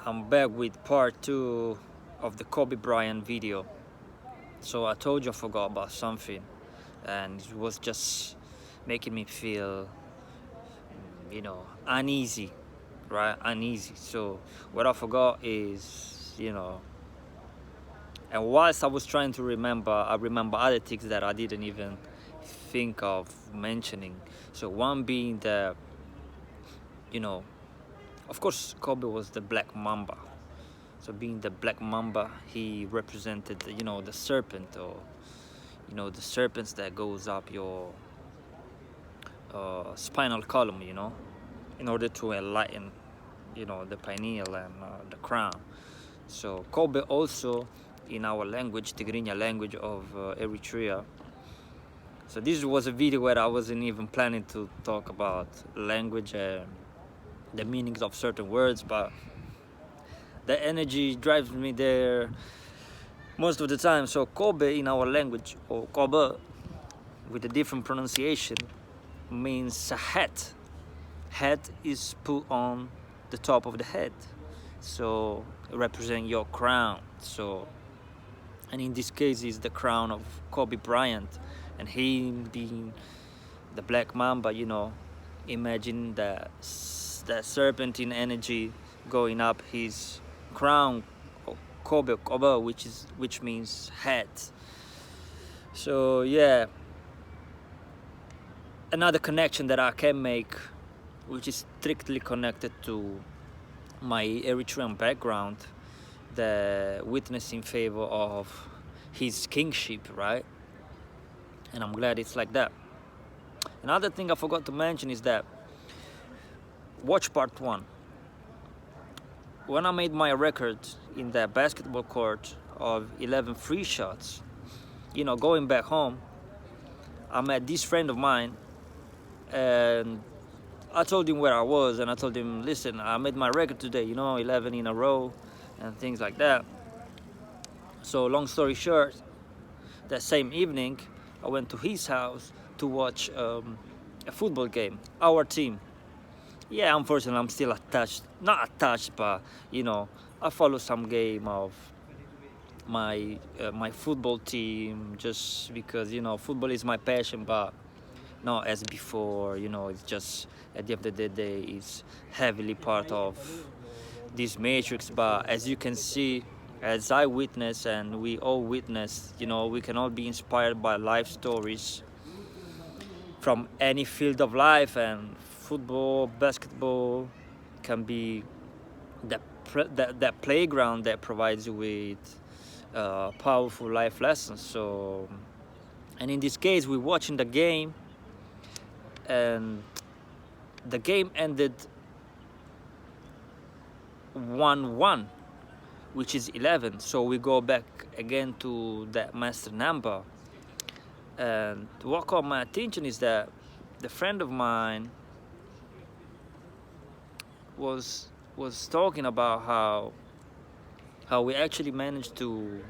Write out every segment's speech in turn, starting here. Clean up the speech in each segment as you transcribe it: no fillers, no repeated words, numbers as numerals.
I'm back with part 2 of the Kobe Bryant video. So I told you I forgot about something, and it was just making me feel, uneasy, right? Uneasy. So what I forgot is, and whilst I was trying to remember, I remember other things that I didn't even think of mentioning. So one being that, of course, Kobe was the Black Mamba. So being the Black Mamba, he represented, the serpent, or, the serpents that goes up your spinal column, in order to enlighten, the pineal and the crown. So Kobe also, in our language, Tigrinya language of Eritrea. So this was a video where I wasn't even planning to talk about language and the meanings of certain words, but the energy drives me there most of the time. So Kobe in our language, or Kobe with a different pronunciation, means a hat. Hat is put on the top of the head, so it represents your crown. So, and in this case is the crown of Kobe Bryant, and him being the Black Mamba, imagine that serpentine energy going up his crown, Kobe, which means hat. So yeah, another connection that I can make, which is strictly connected to my Eritrean background, the witness in favor of his kingship, right? And I'm glad it's like that. Another thing I forgot to mention is that, watch part 1. When I made my record in the basketball court of 11 free shots, going back home, I met this friend of mine, and I told him where I was, and I told him, listen, I made my record today, 11 in a row and things like that. So long story short, that same evening, I went to his house to watch a football game, our team. Yeah, unfortunately, I'm still attached. Not attached, but, I follow some game of my football team just because, football is my passion, but not as before, it's just, at the end of the day, it's heavily part of this matrix. But as you can see, as I witness and we all witness, we can all be inspired by life stories from any field of life, and football, basketball can be that playground that provides you with powerful life lessons. So, and in this case, we're watching the game, and the game ended 1-1, which is 11. So we go back again to that master number, and what caught my attention is that the friend of mine was talking about how we actually managed to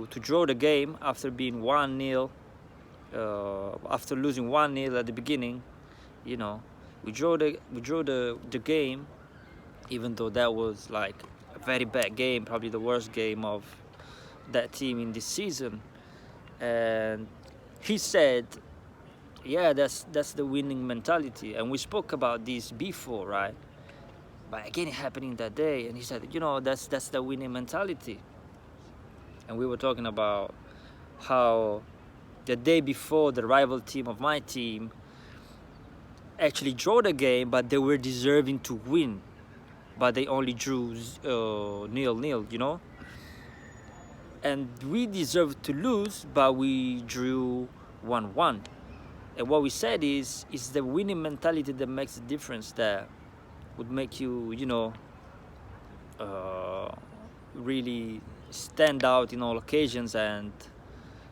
draw the game after being 1-0, after losing 1-0 at the beginning. We draw the game, even though that was like a very bad game, probably the worst game of that team in this season. And he said, yeah, that's the winning mentality, and we spoke about this before, right? But again, it happening that day, and he said, that's the winning mentality. And we were talking about how the day before, the rival team of my team actually drew the game, but they were deserving to win, but they only drew 0-0, and we deserved to lose, but we drew 1-1. And what we said is the winning mentality that makes the difference, that would make you, really stand out in all occasions and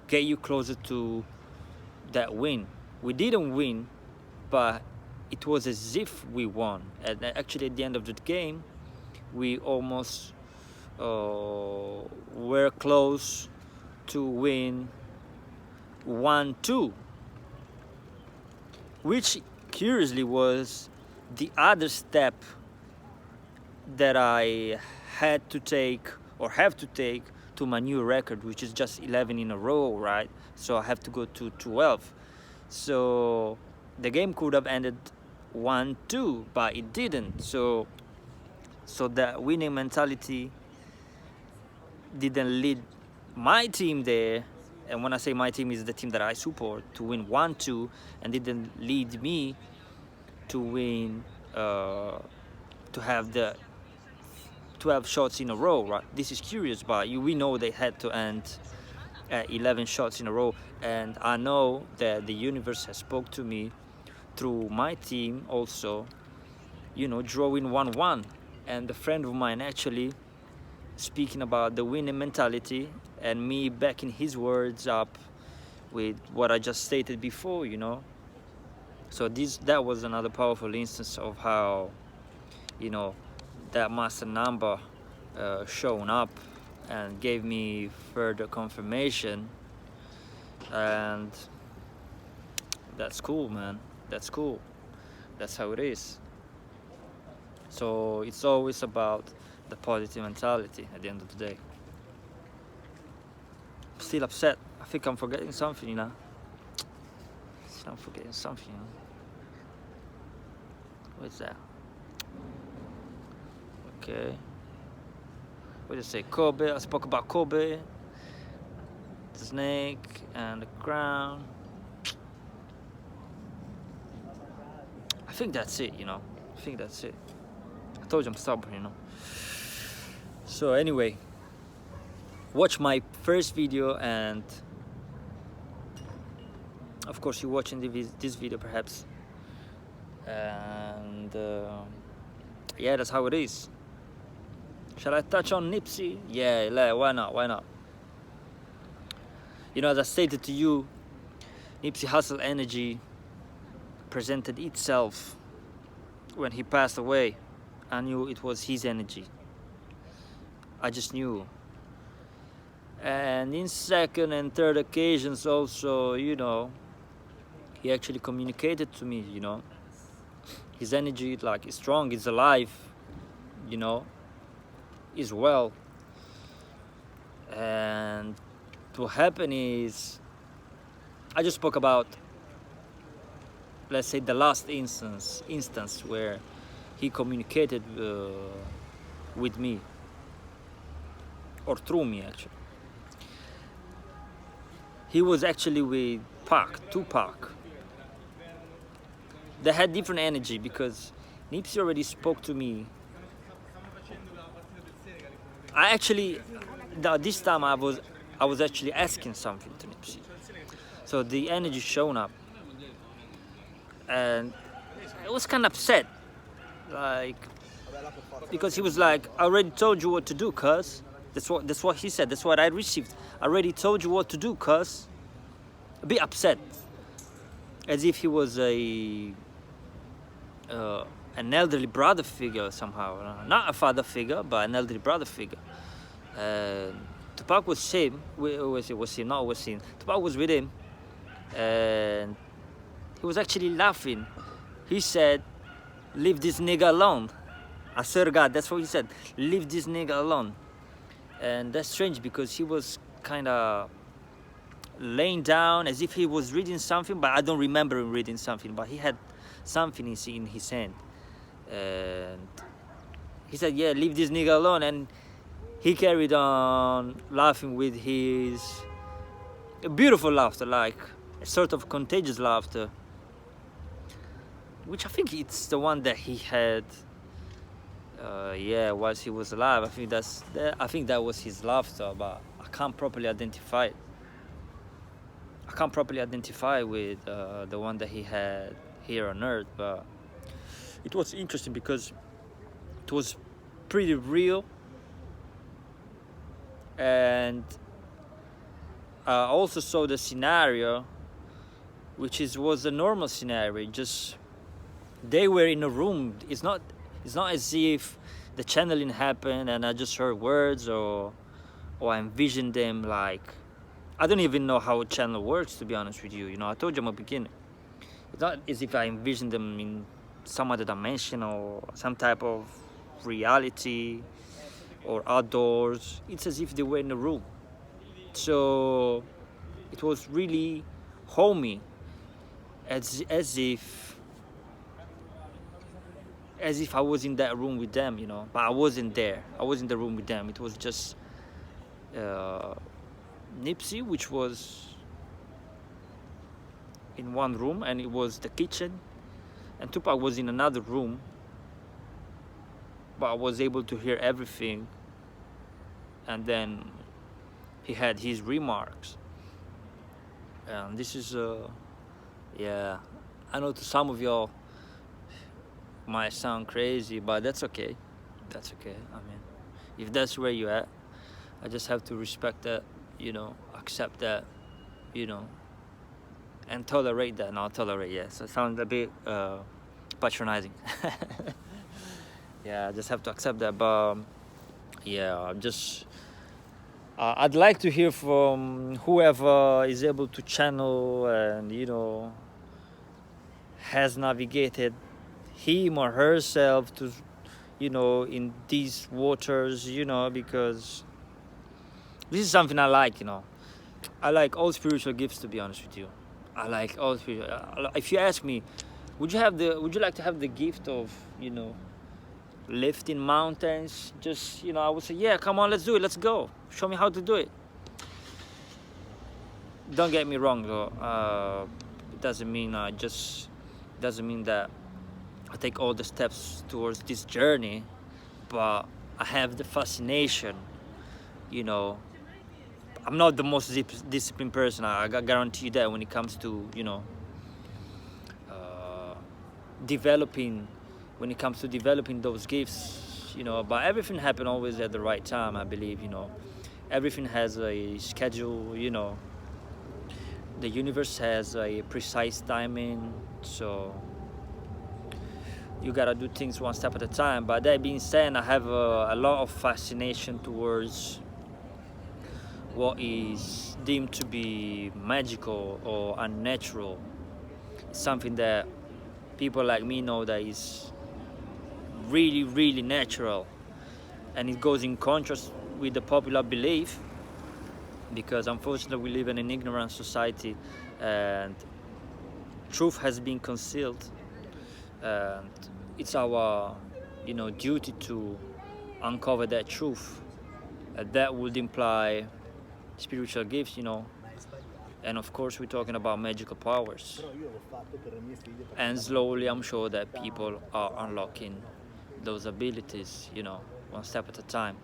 get you closer to that win. We didn't win, but it was as if we won. And actually, at the end of the game, we almost were close to win 1-2, which curiously was the other step that I had to take or have to take to my new record, which is just 11 in a row, right? So I have to go to 12. So the game could have ended 1-2, but it didn't. So the winning mentality didn't lead my team there, and when I say my team, is the team that I support, to win 1-2, and didn't lead me to win, to have the 12 shots in a row, right? This is curious, but we know they had to end 11 shots in a row, and I know that the universe has spoke to me through my team also, drawing 1-1, and a friend of mine actually speaking about the winning mentality, and me backing his words up with what I just stated before, So that was another powerful instance of how, that master number shown up and gave me further confirmation. And that's cool, man. That's cool. That's how it is. So it's always about the positive mentality at the end of the day. I'm still upset. I think I'm forgetting something, I'm forgetting something, What's that? Okay. What did I say? Kobe. I spoke about Kobe, the snake, and the crown. I think that's it, I think that's it. I told you I'm stubborn, So anyway, watch my first video, and of course you're watching this video perhaps, and yeah, that's how it is. Shall I touch on Nipsey? Yeah, why not? As I stated to you, Nipsey Hussle energy presented itself when he passed away. I knew it was his energy. I just knew. And in second and third occasions also, he actually communicated to me, his energy is strong, is alive, is well. And what happened is, I just spoke about, let's say, the last instance where he communicated with me, or through me actually. He was actually with Tupac. They had different energy because Nipsey already spoke to me. This time I was actually asking something to Nipsey. So the energy shown up, and I was kind of upset, because he was like, I already told you what to do, cuz. That's what he said. That's what I received. I already told you what to do, cuz. A bit upset, as if he was an elderly brother figure somehow. Not a father figure, but an elderly brother figure. Tupac was him. Tupac was with him, and he was actually laughing. He said, "Leave this nigga alone." I swear to God, that's what he said. Leave this nigga alone. And that's strange because he was kind of laying down as if he was reading something, but I don't remember him reading something, but he had something in his hand. And he said, yeah, leave this nigga alone. And he carried on laughing with his beautiful laughter, like a sort of contagious laughter, which I think it's the one that he had whilst he was alive. I think that was his laughter, but I can't properly identify it. I can't properly identify with the one that he had here on Earth, but it was interesting because it was pretty real, and I also saw the scenario, which was a normal scenario. Just they were in a room. It's not as if the channeling happened and I just heard words or I envisioned them. Like, I don't even know how a channel works, to be honest with you. I told you in the beginning. It's not as if I envisioned them in some other dimension or some type of reality or outdoors. It's as if they were in a room. So it was really homey, as if I was in that room with them, but I wasn't there. I was in the room with them. It was just Nipsey, which was in one room, and it was the kitchen, and Tupac was in another room, but I was able to hear everything. And then he had his remarks, and this is yeah, I know to some of y'all might sound crazy, but that's okay. That's okay. I mean, if that's where you're at, I just have to respect that, accept that, and tolerate that. Not tolerate, yes. It sounds a bit patronizing. Yeah, I just have to accept that. But yeah, I'm just I'd like to hear from whoever is able to channel and has navigated him or herself to in these waters, because this is something I like. I like all spiritual gifts, to be honest with you. I like all spiritual. If you ask me, would you like to have the gift of lifting mountains? Just I would say, yeah, come on, let's do it, let's go, show me how to do it. Don't get me wrong though, it doesn't mean that I take all the steps towards this journey, but I have the fascination. I'm not the most disciplined person. I guarantee you that when it comes to developing those gifts, but everything happens always at the right time. I believe everything has a schedule. The universe has a precise timing, so you gotta do things one step at a time. But that being said, I have a lot of fascination towards what is deemed to be magical or unnatural. It's something that people like me know that is really, really natural, and it goes in contrast with the popular belief, because unfortunately we live in an ignorant society and truth has been concealed, and it's our duty to uncover that truth. That would imply spiritual gifts, and of course we're talking about magical powers, and slowly I'm sure that people are unlocking those abilities, one step at a time.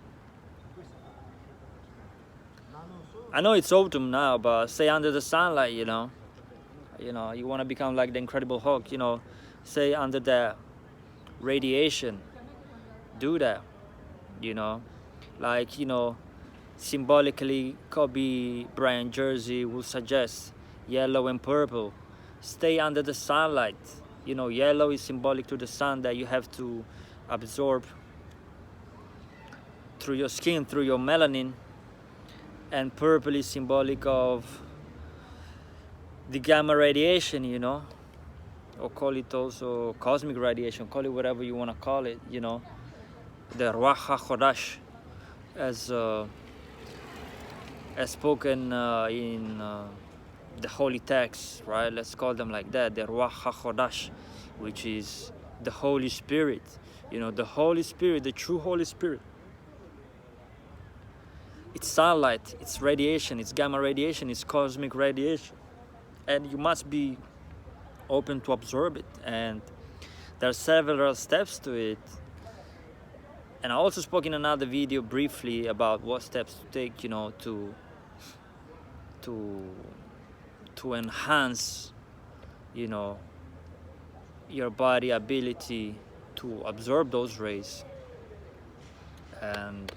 I know it's autumn now, but stay under the sunlight. You want to become like the Incredible Hulk, stay under that radiation. Do that, like symbolically Kobe Bryant jersey will suggest yellow and purple. Stay under the sunlight. Yellow is symbolic to the sun that you have to absorb through your skin, through your melanin, and purple is symbolic of the gamma radiation, or call it also cosmic radiation, call it whatever you want to call it, the Ruach HaKodesh, as spoken in the holy text, right? Let's call them like that, the Ruach HaKodesh, which is the Holy Spirit, the Holy Spirit, the true Holy Spirit. It's sunlight, it's radiation, it's gamma radiation, it's cosmic radiation, and you must be open to absorb it. And there are several steps to it, and I also spoke in another video briefly about what steps to take, to enhance, your body ability to absorb those rays and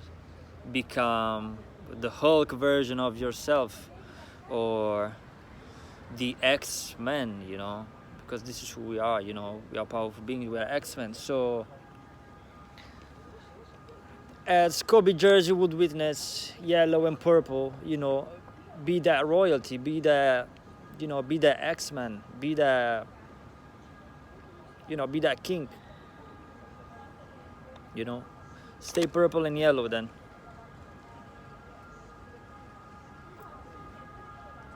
become the Hulk version of yourself, or the X-Men, because this is who we are, we are powerful beings, we are X-Men. So as Kobe jersey would witness, yellow and purple, be that royalty, be that be that X-Men, be that be that king, Stay purple and yellow then.